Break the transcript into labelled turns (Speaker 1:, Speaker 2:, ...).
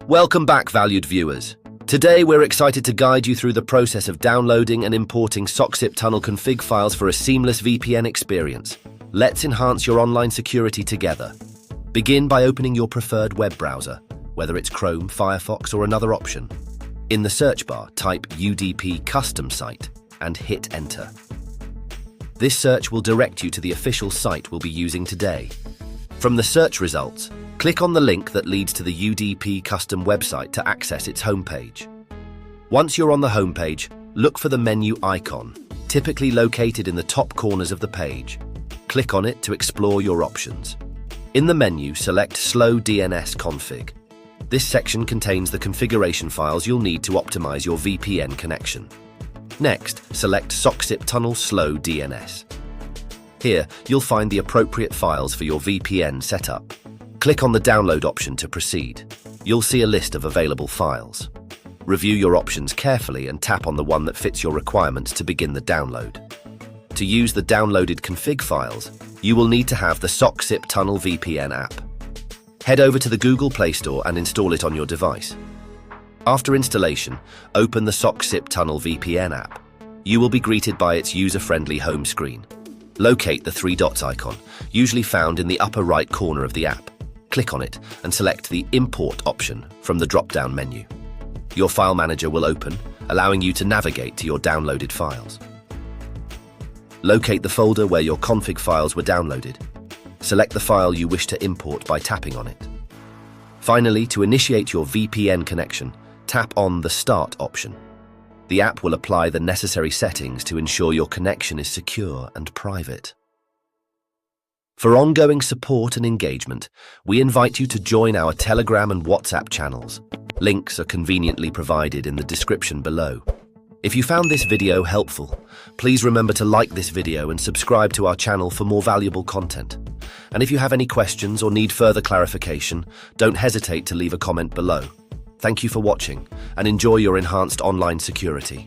Speaker 1: Welcome back, valued viewers. Today we're excited to guide you through the process of downloading and importing socksip tunnel config files for a seamless VPN experience. Let's enhance your online security together. Begin by opening your preferred web browser, whether it's Chrome, Firefox, or another option. In the search bar, type UDP custom site and hit enter. This search will direct you to the official site we'll be using today. From the search results, click on the link that leads to the UDP custom website to access its homepage. Once you're on the homepage, look for the menu icon, typically located in the top corners of the page. Click on it to explore your options. In the menu, select Slow DNS Config. This section contains the configuration files you'll need to optimize your VPN connection. Next, select Socksip Tunnel Slow DNS. Here, you'll find the appropriate files for your VPN setup. Click on the download option to proceed. You'll see a list of available files. Review your options carefully and tap on the one that fits your requirements to begin the download. To use the downloaded config files, you will need to have the socksip Tunnel VPN app. Head over to the Google Play Store and install it on your device. After installation, open the socksip Tunnel VPN app. You will be greeted by its user-friendly home screen. Locate the three dots icon, usually found in the upper right corner of the app. Click on it and select the Import option from the drop-down menu. Your file manager will open, allowing you to navigate to your downloaded files. Locate the folder where your config files were downloaded. Select the file you wish to import by tapping on it. Finally, to initiate your VPN connection, tap on the Start option. The app will apply the necessary settings to ensure your connection is secure and private. For ongoing support and engagement, we invite you to join our Telegram and WhatsApp channels. Links are conveniently provided in the description below. If you found this video helpful, please remember to like this video and subscribe to our channel for more valuable content. And if you have any questions or need further clarification, don't hesitate to leave a comment below. Thank you for watching and enjoy your enhanced online security.